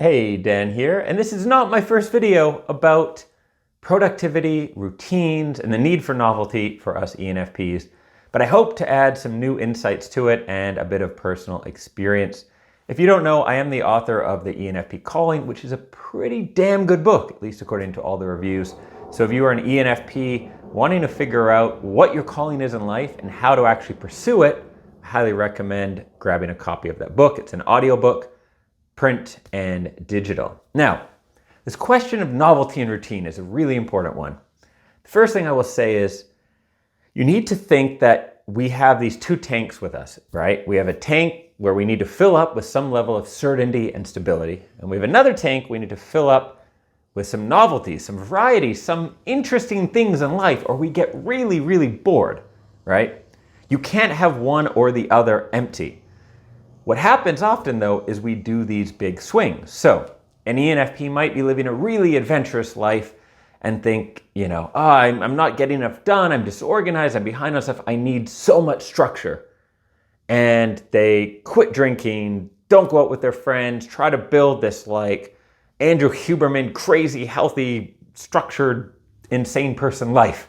Hey, Dan here, and this is not my first video about productivity, routines, and the need for novelty for us ENFPs, but I hope to add some new insights to it and a bit of personal experience. If you don't know, I am the author of The ENFP Calling, which is a pretty damn good book, at least according to all the reviews. So if you are an ENFP wanting to figure out what your calling is in life and how to actually pursue it, I highly recommend grabbing a copy of that book. It's an audiobook, print and digital. Now, this question of novelty and routine is a really important one. The first thing I will say is you need to think that we have these two tanks with us, right? We have a tank where we need to fill up with some level of certainty and stability. And we have another tank we need to fill up with some novelty, some variety, some interesting things in life, or we get really, really bored, right? You can't have one or the other empty. What happens often, though, is we do these big swings. So an ENFP might be living a really adventurous life and think, I'm not getting enough done, I'm disorganized, I'm behind on stuff, I need so much structure. And they quit drinking, don't go out with their friends, try to build this like Andrew Huberman, crazy, healthy, structured, insane person life.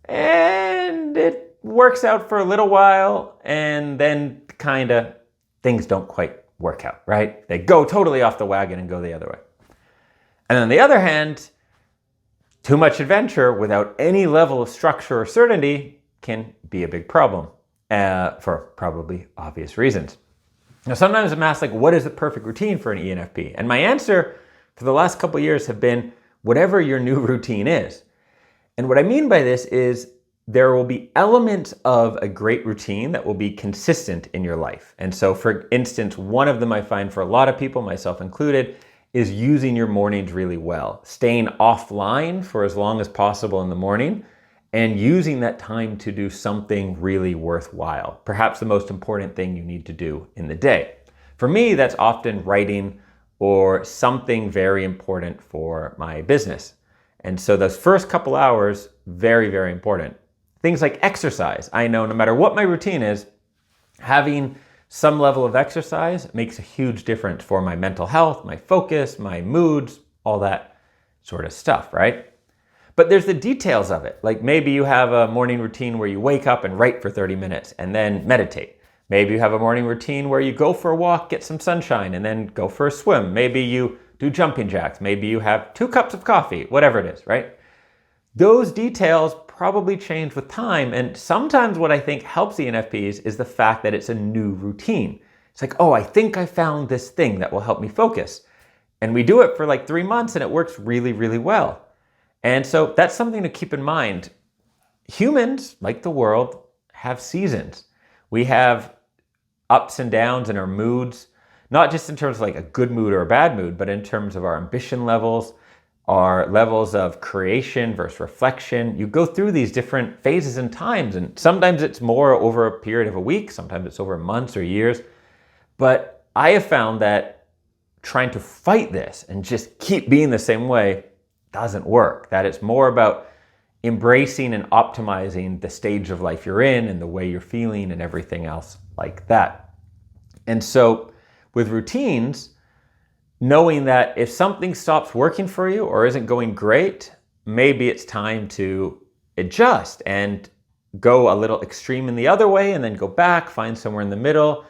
And it works out for a little while, and then kind of things don't quite work out, right? They go totally off the wagon and go the other way. And on the other hand, too much adventure without any level of structure or certainty can be a big problem for probably obvious reasons. Now, sometimes I'm asked, what is the perfect routine for an ENFP? And my answer for the last couple of years have been whatever your new routine is. And what I mean by this is there will be elements of a great routine that will be consistent in your life. And so, for instance, one of them I find for a lot of people, myself included, is using your mornings really well. Staying offline for as long as possible in the morning and using that time to do something really worthwhile. Perhaps the most important thing you need to do in the day. For me, that's often writing or something very important for my business. And so those first couple hours, very, very important. Things like exercise. I know no matter what my routine is, having some level of exercise makes a huge difference for my mental health, my focus, my moods, all that sort of stuff, right? But there's the details of it. Like maybe you have a morning routine where you wake up and write for 30 minutes and then meditate. Maybe you have a morning routine where you go for a walk, get some sunshine, and then go for a swim. Maybe you do jumping jacks. Maybe you have 2 cups of coffee, whatever it is, right? Those details probably change with time. And sometimes what I think helps the ENFPs is the fact that it's a new routine. It's like, I think I found this thing that will help me focus. And we do it for 3 months and it works really, really well. And so that's something to keep in mind. Humans, like the world, have seasons. We have ups and downs in our moods, not just in terms of a good mood or a bad mood, but in terms of our ambition levels, our levels of creation versus reflection. You go through these different phases and times, and sometimes it's more over a period of a week, sometimes it's over months or years. But I have found that trying to fight this and just keep being the same way doesn't work. That it's more about embracing and optimizing the stage of life you're in and the way you're feeling and everything else like that. And so with routines, knowing that if something stops working for you or isn't going great, maybe it's time to adjust and go a little extreme in the other way and then go back, find somewhere in the middle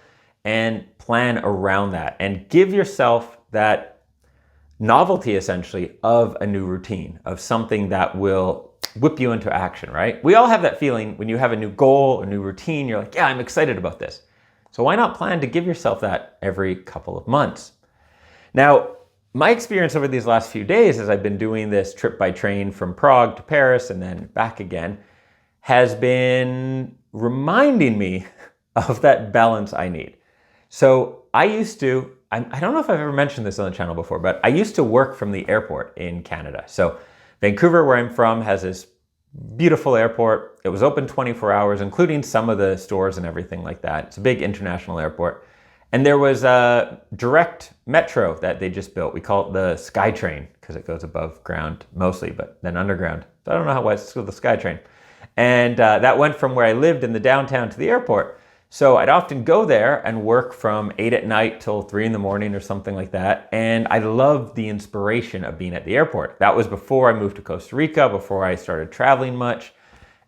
and plan around that and give yourself that novelty essentially of a new routine, of something that will whip you into action, right? We all have that feeling when you have a new goal, a new routine, you're like, yeah, I'm excited about this. So why not plan to give yourself that every couple of months? Now, my experience over these last few days as I've been doing this trip by train from Prague to Paris and then back again has been reminding me of that balance I need. So I don't know if I've ever mentioned this on the channel before, but I used to work from the airport in Canada. So Vancouver, where I'm from, has this beautiful airport. It was open 24 hours, including some of the stores and everything like that. It's a big international airport. And there was a direct metro that they just built. We call it the SkyTrain because it goes above ground mostly, but then underground. So I don't know how it's called the SkyTrain. And that went from where I lived in the downtown to the airport. So I'd often go there and work from 8 at night till 3 in the morning or something like that. And I loved the inspiration of being at the airport. That was before I moved to Costa Rica, before I started traveling much.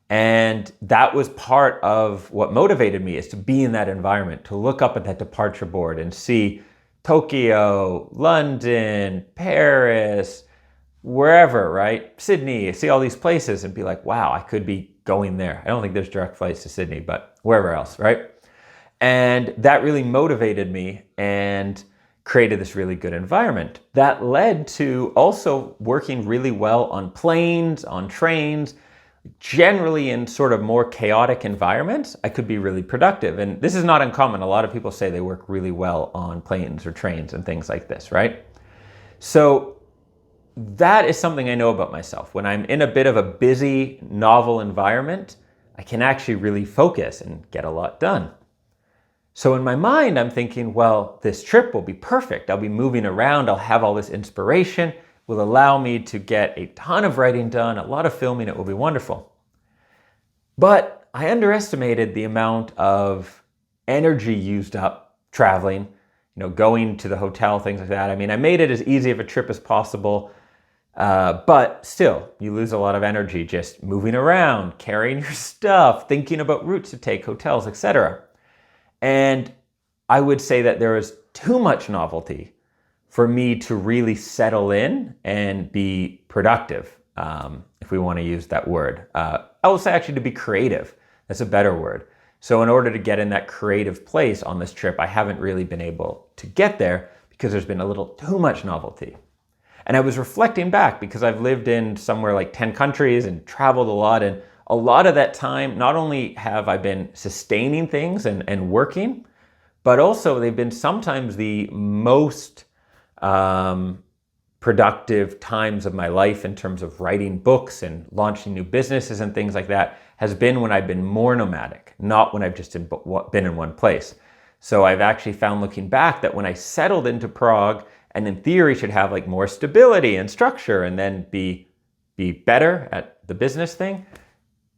And that was part of what motivated me, is to be in that environment, to look up at that departure board and see Tokyo, London, Paris, wherever, right? Sydney, see all these places and be like, wow, I could be going there. I don't think there's direct flights to Sydney, but wherever else, right? And that really motivated me and created this really good environment. That led to also working really well on planes, on trains, generally in sort of more chaotic environments. I could be really productive. And this is not uncommon. A lot of people say they work really well on planes or trains and things like this, right? So that is something I know about myself. When I'm in a bit of a busy, novel environment, I can actually really focus and get a lot done. So in my mind, I'm thinking, well, this trip will be perfect. I'll be moving around. I'll have all this inspiration. Will allow me to get a ton of writing done, a lot of filming. It will be wonderful. But I underestimated the amount of energy used up traveling, going to the hotel, things like that. I mean, I made it as easy of a trip as possible. But still, you lose a lot of energy just moving around, carrying your stuff, thinking about routes to take, hotels, etc. And I would say that there was too much novelty for me to really settle in and be productive, if we want to use that word. I will say actually to be creative. That's a better word. So in order to get in that creative place on this trip, I haven't really been able to get there because there's been a little too much novelty. And I was reflecting back because I've lived in somewhere like 10 countries and traveled a lot. And a lot of that time, not only have I been sustaining things and working, but also they've been sometimes the most productive times of my life in terms of writing books and launching new businesses and things like that has been when I've been more nomadic, not when I've just been in one place. So I've actually found, looking back, that when I settled into Prague and in theory should have like more stability and structure and then be better at the business thing,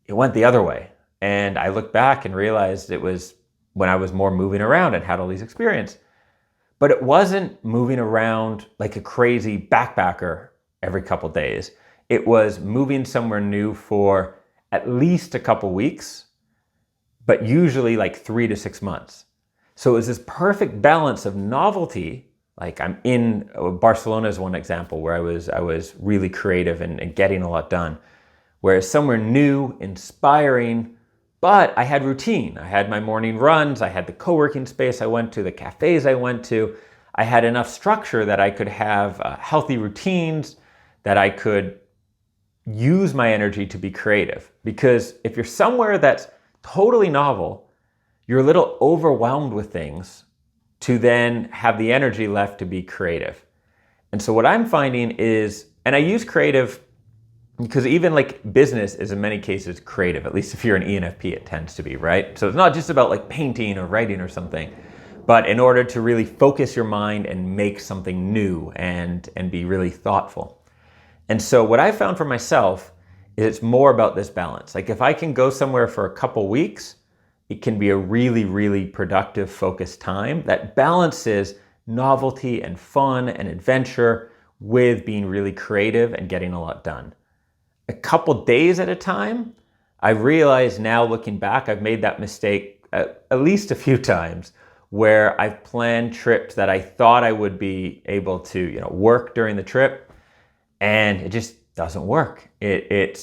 it went the other way. And I look back and realized it was when I was more moving around and had all these experiences. But it wasn't moving around like a crazy backpacker every couple days. It was moving somewhere new for at least a couple weeks, but usually like 3 to 6 months. So it was this perfect balance of novelty. Like I'm in Barcelona is one example where I was really creative and getting a lot done. Whereas somewhere new, inspiring, but I had routine. I had my morning runs. I had the co-working space I went to, the cafes I went to. I had enough structure that I could have healthy routines, that I could use my energy to be creative. Because if you're somewhere that's totally novel, you're a little overwhelmed with things to then have the energy left to be creative. And so what I'm finding is, and I use creative because even like business is in many cases creative, at least if you're an ENFP, it tends to be, right? So it's not just about like painting or writing or something, but in order to really focus your mind and make something new and be really thoughtful. And so what I found for myself is it's more about this balance. Like if I can go somewhere for a couple weeks, it can be a really, really productive, focused time that balances novelty and fun and adventure with being really creative and getting a lot done. A couple days at a time, I realize now looking back, I've made that mistake at least a few times where I've planned trips that I thought I would be able to, work during the trip, and it just doesn't work. It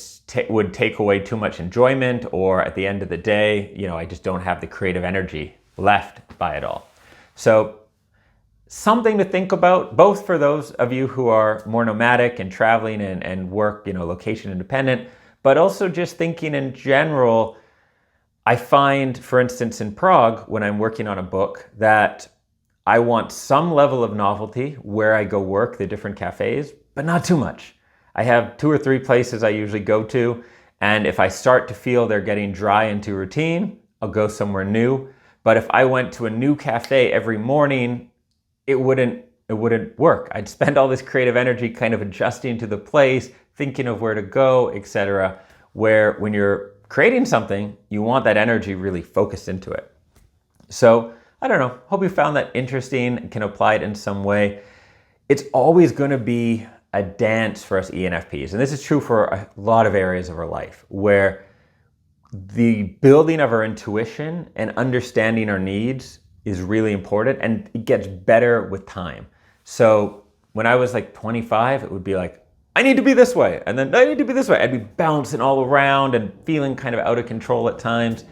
would take away too much enjoyment, or at the end of the day, I just don't have the creative energy left by it all. So something to think about, both for those of you who are more nomadic and traveling and work, location independent, but also just thinking in general. I find, for instance, in Prague, when I'm working on a book, that I want some level of novelty where I go work, the different cafes, but not too much. I have 2 or 3 places I usually go to, and if I start to feel they're getting dry into routine, I'll go somewhere new. But if I went to a new cafe every morning, it wouldn't work. I'd spend all this creative energy kind of adjusting to the place, thinking of where to go, etc. Where when you're creating something, you want that energy really focused into it. So I don't know, hope you found that interesting and can apply it in some way. It's always going to be a dance for us ENFPs. And this is true for a lot of areas of our life, where the building of our intuition and understanding our needs is really important, and it gets better with time. So when I was like 25, it would be like, I need to be this way, and then I need to be this way. I'd be bouncing all around and feeling kind of out of control at times.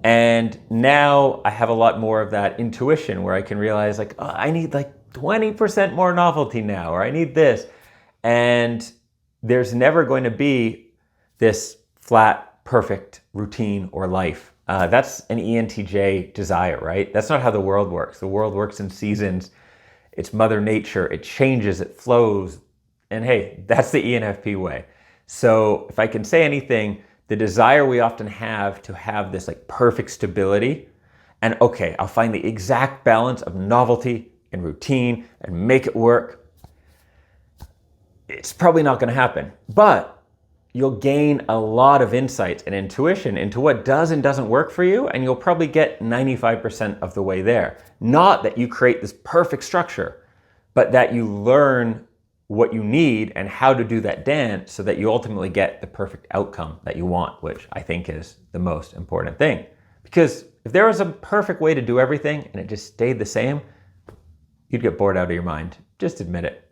And now I have a lot more of that intuition where I can realize like, oh, I need like 20% more novelty now, or I need this. And there's never going to be this flat, perfect routine or life. That's an ENTJ desire, right? That's not how the world works. The world works in seasons. It's Mother Nature. It changes, it flows. And hey, that's the ENFP way. So if I can say anything, the desire we often have to have this like perfect stability, and okay, I'll find the exact balance of novelty and routine and make it work. It's probably not going to happen, but you'll gain a lot of insights and intuition into what does and doesn't work for you, and you'll probably get 95% of the way there. Not that you create this perfect structure, but that you learn what you need and how to do that dance so that you ultimately get the perfect outcome that you want, which I think is the most important thing. Because if there was a perfect way to do everything and it just stayed the same, you'd get bored out of your mind. Just admit it.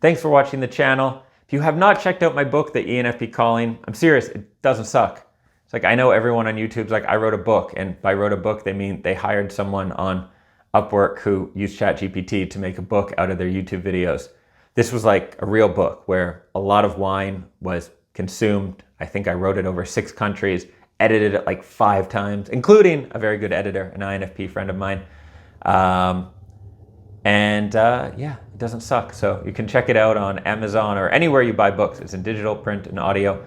Thanks for watching the channel. If you have not checked out my book, The ENFP Calling, I'm serious, it doesn't suck. It's like, I know everyone on YouTube's like, I wrote a book, and by wrote a book, they mean they hired someone on Upwork who used ChatGPT to make a book out of their YouTube videos. This was like a real book where a lot of wine was consumed. I think I wrote it over 6 countries, edited it like 5 times, including a very good editor, an INFP friend of mine. Yeah, it doesn't suck. So you can check it out on Amazon or anywhere you buy books. It's in digital, print, and audio.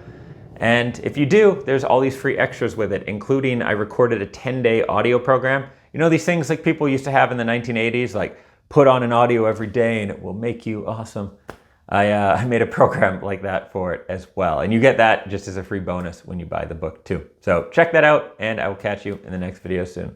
And if you do, there's all these free extras with it, including I recorded a 10-day audio program. You know these things like people used to have in the 1980s, like put on an audio every day and it will make you awesome. I made a program like that for it as well. And you get that just as a free bonus when you buy the book too. So check that out, and I will catch you in the next video soon.